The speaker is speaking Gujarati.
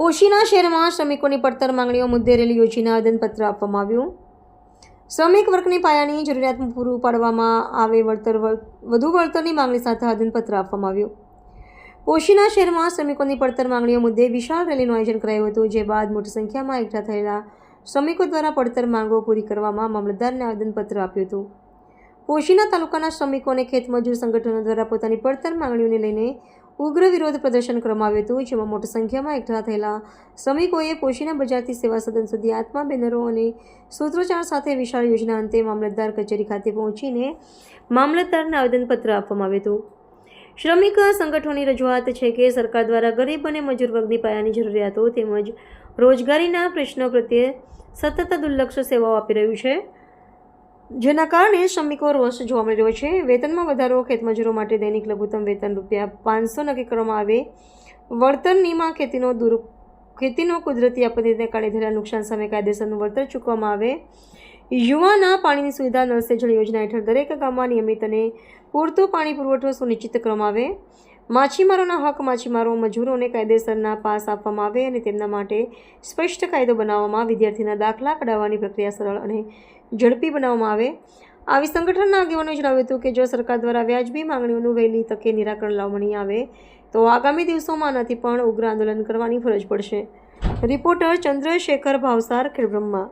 પોશીના શહેરમાં શ્રમિકોની પડતર માંગણીઓ મુદ્દે રેલી યોજીને આવેદનપત્ર આપવામાં આવ્યું. શ્રમિક વર્ગની પાયાની જરૂરિયાત પૂરું પાડવામાં આવે વધુ વળતરની માંગણી સાથે આવેદનપત્ર આપવામાં આવ્યું. પોશીના શહેરમાં શ્રમિકોની પડતર માંગણીઓ મુદ્દે વિશાળ રેલીનું આયોજન કરાયું હતું, જે બાદ મોટી સંખ્યામાં એકઠા થયેલા શ્રમિકો દ્વારા પડતર માંગો પૂરી કરવામાં મામલતદારને આવેદનપત્ર આપ્યું હતું. પોશીના તાલુકાના શ્રમિકો અને ખેતમજૂર સંગઠનો દ્વારા પોતાની પડતર માંગણીઓને લઈને ઉગ્ર વિરોધ પ્રદર્શન કરવામાં આવ્યું હતું, જેમાં મોટી સંખ્યામાં એકઠા થયેલા શ્રમિકોએ પોશીના બજારથી સેવા સદન સુધી આત્મા બેનરો અને સૂત્રોચ્ચાર સાથે વિશાળ યોજના અંતે મામલતદાર કચેરી ખાતે પહોંચીને મામલતદારને આવેદનપત્ર આપવામાં આવ્યું હતું. શ્રમિક સંગઠનોની રજૂઆત છે કે સરકાર દ્વારા ગરીબ અને મજૂર વર્ગની પાયાની જરૂરિયાતો તેમજ રોજગારીના પ્રશ્નો પ્રત્યે સતત દુર્લક્ષ સેવાઓ આપી રહ્યું છે, જેના કારણે શ્રમિકો રોષ જોવા મળી રહ્યો છે. વેતનમાં વધારો, ખેતમજૂરો માટે દૈનિક લઘુત્તમ વેતન ₹500 નક્કી કરવામાં આવે, વળતરનીમાં ખેતીનો કુદરતી આપત્તિને કારણે થયેલા નુકસાન સામે કાયદેસરનું વળતર ચૂકવવામાં આવે, યુવાના પાણીની સુવિધા નળ સે જળ યોજના હેઠળ દરેક ગામમાં નિયમિત અને પૂરતો પાણી પુરવઠો સુનિશ્ચિત કરવામાં આવે, માછીમારોના હક માછીમારો મજૂરોને કાયદેસરના પાસ આપવામાં આવે અને તેમના માટે સ્પષ્ટ કાયદો બનાવવામાં, વિદ્યાર્થીના દાખલા કઢાવવાની પ્રક્રિયા સરળ અને ઝડપી બનાવવામાં આવે. આવી સંગઠનના આગેવાનોએ જણાવ્યું હતું કે જો સરકાર દ્વારા વ્યાજબી માંગણીઓનું વહેલી તકે નિરાકરણ લાવવામાં નહીં આવે તો આગામી દિવસોમાં આનાથી પણ ઉગ્ર આંદોલન કરવાની ફરજ પડશે. રિપોર્ટર ચંદ્રશેખર ભાવસાર, ખેડબ્રહ્મા.